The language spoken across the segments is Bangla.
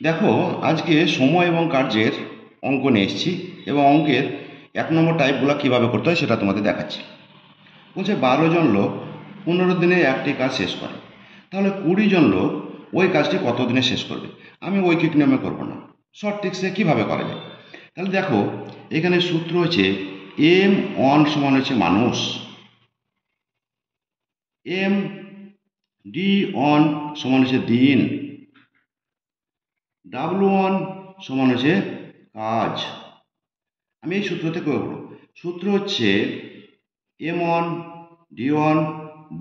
দেখো, আজকে সময় এবং কার্যের অঙ্ক নিয়ে এসেছি এবং অঙ্কের 1 নম্বর টাইপগুলো কীভাবে করতে হয় সেটা তোমাদের দেখাচ্ছি। বলছে 12 জন লোক 15 দিনে একটি কাজ শেষ করে, তাহলে 20 জন লোক ওই কাজটি কত দিনে শেষ করবে। আমি ঐকিক নিয়মে করব না, শর্ট ট্রিক্সে কীভাবে করা যায়। তাহলে দেখো, এখানে সূত্র হচ্ছে M1 সমান হচ্ছে মানুষ, MD1 সমান হচ্ছে দিন, W1 সমান হচ্ছে কাজ। আমি এই সূত্রতে করব, সূত্র হচ্ছে M1 D1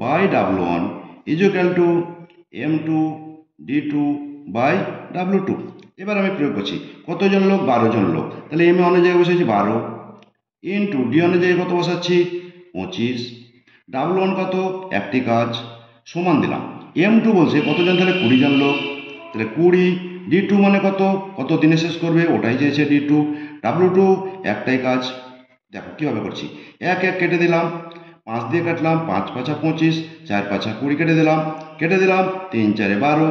by W1 is equal to M2 D2 by W2। এবার আমি প্রয়োগ করছি, কতজন লোক? 12 জন লোক। তাহলে M1 এর জায়গায় বসেছি 12 ইন্টু D1 এর জায়গায় কত বসাচ্ছি? 25। W1 কত? একটি কাজ, সমান দিলাম। M2 বলছে কতজন, তাহলে 20 জন লোক, তাহলে 20। D2 মানে কত? কত দিনে শেষ করবে, ওটাই চেয়েছে D2। W2 একটাই কাজ। দেখো কীভাবে করছি, এক এক কেটে দিলাম, 5 দিয়ে কাটলাম, 5 5 25, 4 5 20 কেটে দিলাম, 3 4 12।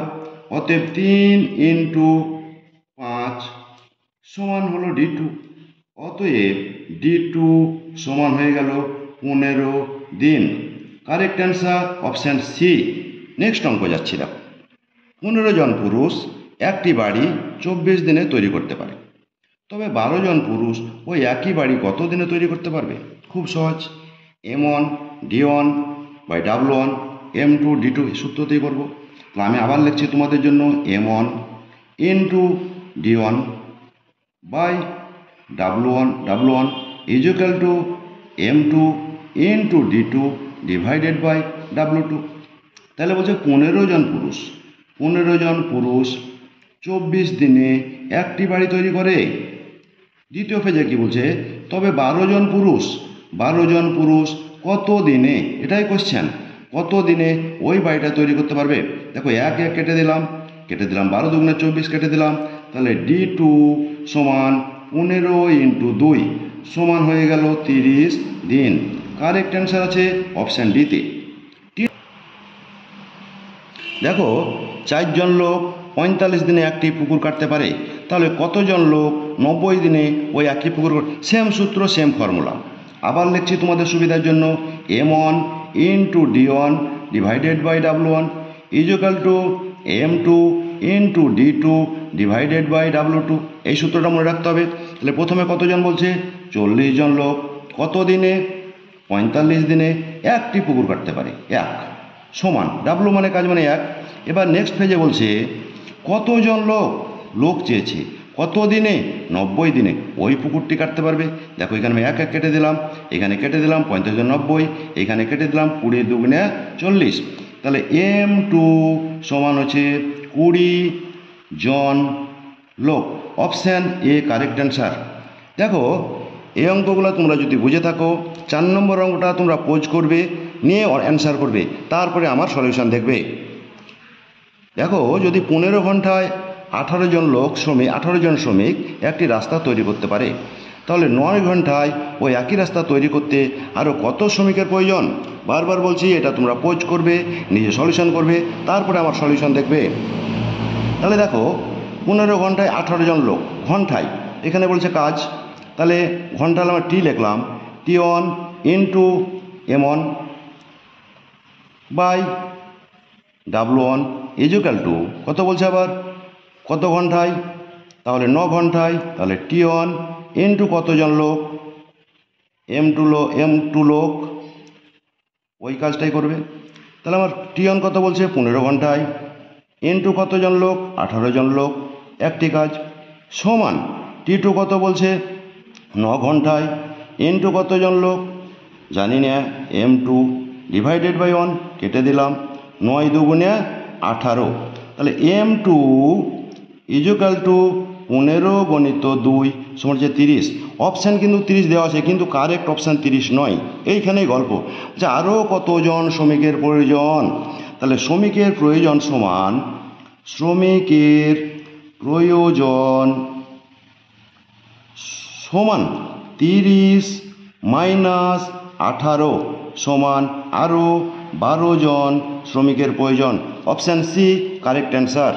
অতএব 3 ইন্টু 5 সমান হলো D2। অতএব D2 সমান হয়ে গেল 15 দিন। Correct answer option C. Next অঙ্ক যাচ্ছি। দেখো, 15 জন পুরুষ একটি বাড়ি 24 দিনে তৈরি করতে পারে, তবে 12 জন পুরুষ ওই একই বাড়ি কত দিনে তৈরি করতে পারবে। খুব সহজ, M1 D1 by W1 M2 D2 সূত্রতেই করবো। তো আমি আবার লিখছি তোমাদের জন্য, M1 into D1 by W1 is equal to M2 into D2 divided by W2। তাহলে বলছে 15 জন পুরুষ 24 দিনে একটি বাড়ি তৈরি করে। দ্বিতীয় পেজে কি বলছে, তবে 12 জন পুরুষ কত দিনে, এটাই কোশ্চেন, কত দিনে ওই বাড়িটা তৈরি করতে পারবে। দেখো, এক এক কেটে দিলাম, 12 দুগুণে 24 কেটে দিলাম, তাহলে D2 সমান 15 ইন্টু 2 সমান হয়ে গেল 30 দিন। কারেক্ট অ্যান্সার আছে অপশান ডিতে। দেখো, 4 জন লোক 45 দিনে একটি পুকুর কাটতে পারে, তাহলে কতজন লোক 90 দিনে ওই একই পুকুর। সেম সূত্র, সেম ফর্মুলা। আবার লিখছি তোমাদের সুবিধার জন্য, M1 into D1 divided by W1 is equal to M2 into D2 divided by W2। এই সূত্রটা মনে রাখতে হবে। তাহলে প্রথমে কতজন বলছে? 40 জন লোক কত দিনে? 45 দিনে একটি পুকুর কাটতে পারে, এক সমান W মানে কাজ মানে এক। এবার নেক্সট পেজে বলছে কতজন লোক চেয়েছে কত দিনে? 90 দিনে ওই পুকুরটি কাটতে পারবে। দেখো, এখানে আমি এক এক কেটে দিলাম, এখানে কেটে দিলাম 45 জন 90, এখানে কেটে দিলাম 20 দুগুণে 40। তাহলে M2 সমান হচ্ছে 20 জন লোক। Option A correct answer. দেখো, এই অঙ্কগুলো তোমরা যদি বুঝে থাকো, 4 নম্বর অঙ্কটা তোমরা পোজ করবে, নিয়ে অ্যান্সার করবে, তারপরে আমার সলিউশন দেখবে। দেখো, যদি 15 ঘন্টায় 18 জন শ্রমিক একটি রাস্তা তৈরি করতে পারে, তাহলে 9 ঘন্টায় ওই একই রাস্তা তৈরি করতে আরও কত শ্রমিকের প্রয়োজন। বারবার বলছি, এটা তোমরা পোজ করবে, নিজে সলিউশন করবে, তারপরে আমার সলিউশন দেখবে। তাহলে দেখো, 15 ঘন্টায় 18 জন লোক, ঘন্টায় এখানে বলছে কাজ, তাহলে ঘন্টা আমরা টি লিখলাম, T1 into M1 by W1 is equal to কত বলছে, আবার কত ঘন্টায়, তাহলে 9 ঘন্টায়, তাহলে T1 ইন্টু কতজন লোক, M2 লোক ওই কাজটাই করবে। তাহলে আমার T1 কত বলছে? 15 ঘন্টায়, ইন্টু কতজন লোক? 18 জন লোক, একটি কাজ, সমান T2 কত বলছে? 9 ঘন্টায়, ইন্টু কতজন লোক জানি না, M2 ডিভাইডেড বাই 1 কেটে দিলাম, 9 দুগুণে 18। তাহলে M2 ইজ ইকুয়াল টু 15 গণিত 2 সমান হচ্ছে 30। অপশান কিন্তু 30 দেওয়া আছে, কিন্তু কারেক্ট অপশান 30 নয়। এইখানেই গল্প যে আরও কতজন শ্রমিকের প্রয়োজন। তাহলে শ্রমিকের প্রয়োজন সমান 30 মাইনাস 18 সমান আরও 12 জন শ্রমিকের প্রয়োজন। Option C correct answer.